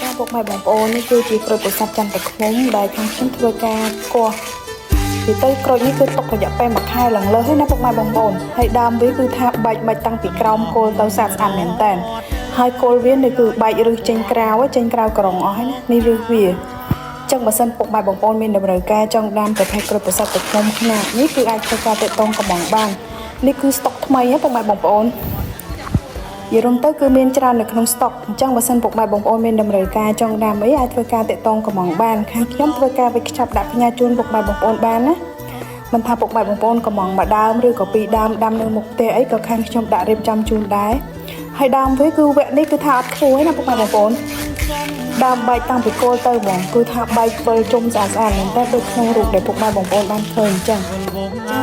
ការពុកម៉ែបងប្អូននេះគឺជាក្រូចប្រសាទចន្ទខ្មុំដែលខាងខ្ញុំធ្វើការកោះពីទៅក្រូចនេះគឺទុករយៈពេល1ខែឡើងលើហើយណាពុកម៉ែបងប្អូនហើយដើមវាគឺថាបែកតាំងពីក្រោមគល់ទៅស្អាតមែនតើហើយគល់វានេះគឺបែកឫសចេញក្រៅក្រុងអស់ហើយណានេះឫសវាចឹងបើសិនពុកម៉ែបងប្អូនមានតម្រូវការចង់ដាំប្រភេទក្រូចប្រសាទទឹកខ្មុំខ្នាតនេះគឺអាចធ្វើការទាក់ទងកំងបាននេះគឺស្តុកថ្មីណាពុកម៉ែបងប្អូនយរំទៅគឺមានច្រើននៅក្នុងស្តុកអញ្ចឹងបើសិនពុកម៉ែបងប្អូនមានតម្រូវការចង់ដាំអីអាចធ្វើការទាក់ទងកំងបានខាងខ្ញុំធ្វើការវិខ្ចប់ដាក់ផ្ញើជូនពុកម៉ែបងប្អូនបានណាមិនថាពុកម៉ែបងប្អូនកំងមួយដើមឬក៏ពីរដើមដាំនៅមុខផ្ទះអីក៏ខាងខ្ញុំដាក់រៀបចំជូនដែរហើយដើមវាគឺវគ្គនេះគឺថាអត់ខ្ពស់ទេណាពុកម៉ែបងប្អូនដើមបែកតាំងពីគល់ទៅហ្មងគឺថាបែកវិលជុំស្អាតមែនតើដូចក្នុងរូបដែលពុកម៉ែបងប្អូនបានឃើញអញ្ចឹង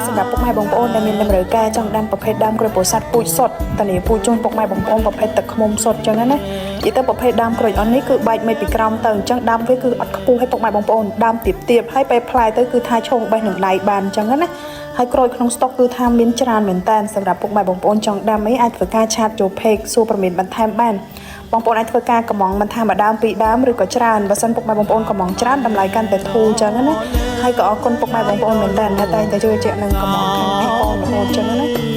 សម្រាប់ពុកម៉ែបងប្អូនដែលមានតម្រូវការចង់ដាំប្រភេទដើមក្រូចប្រសាទពូជសុទ្ធតានេះពូជជូនពុកម៉ែបងប្អូនប្រភេទទឹកខ្មុំសុទ្ធអញ្ចឹងណានិយាយទៅប្រភេទដើមក្រូចអននេះគឺបែកមិនពីក្រោមទៅអញ្ចឹងដើមវាគឺអត់ខ្ពស់ឲ្យពុកម៉ែបងប្អូនដើមទាបហើយពេលផ្លែទៅគឺថាឈោងបេះនឹងដៃបានអញ្ចឹងណាហើយក្រូចក្នុងស្តុកគឺថាមានច្រើនមែនតើសម្រាប់ពុកម៉ែបងប្អូនចង់ដាំអីអាចធ្វើការឆាតចូលពេកសួរប្រមានបន្ថែមបានបងប្អូនអាចធ្វើការកំងមិនថាមួយដើមពីរដើមឬក៏ច្រើនបើសិនពុកម៉ែបងប្អូនកំងច្រើនតម្លៃកាន់តែធូរអញ្ចឹងណាហើយក៏អរគុណពុកម៉ែបងប្អូនមែនតើតែងតែជួយជែកនឹងកំងខាងនេះបងប្អូនអញ្ចឹងណា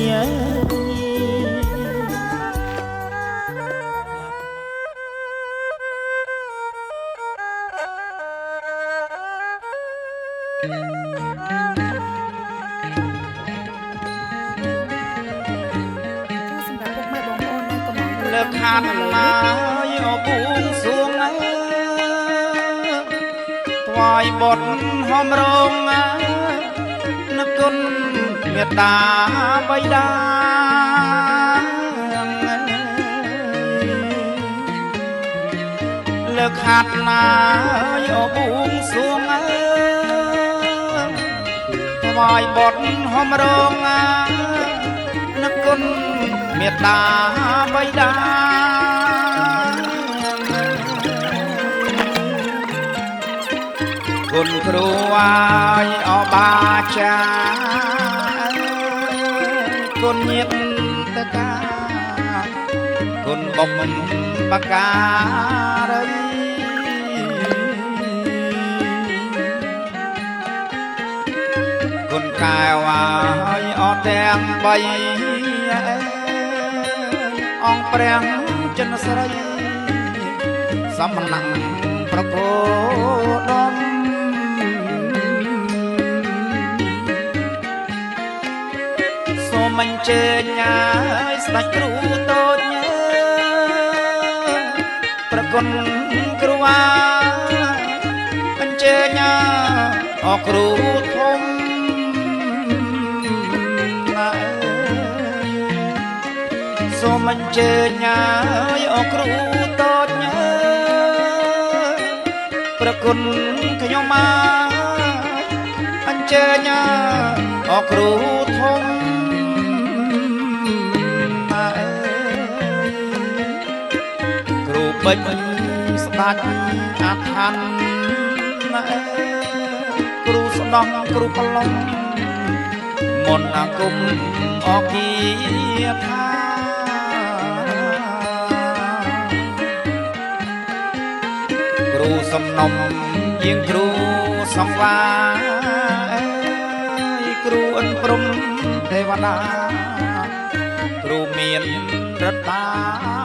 លើកខាត់ណាយអបួងសួងថ្វាយបុត្រហមរងនឹកគុណមេត្តាបិតាលើកខាត់ណាយអបួងសួងថ្វាយបុត្រហមរងនឹកគុណមេត្តាបិតាគុណគ្រូអាយអបាចាគុណញាតិតកាគុណបុព្វបការីគុណកែវអាយអត់ទាំង3អង្គព្រះចិនស្រីសំណាក់ប្រកោដនសូមអញ្ជើញឲ្យស្ដេចគ្រូតូចប្រគុណគ្រូអាអញ្ជើញអគ្រូធំសូមអញ្ជើញឲ្យអគ្រូតូចប្រគុណខ្ញុំមកអញ្ជើញអគ្រូធំគ្រូពេជ្រស្ដាច់អាឋានគ្រូស្ដំគ្រូប្រឡំមន្តអាគមអគាថាគ្រូសំណុំជាងគ្រូសង្វាគ្រូអិនព្រំទេវតាគ្រូមានរត្តា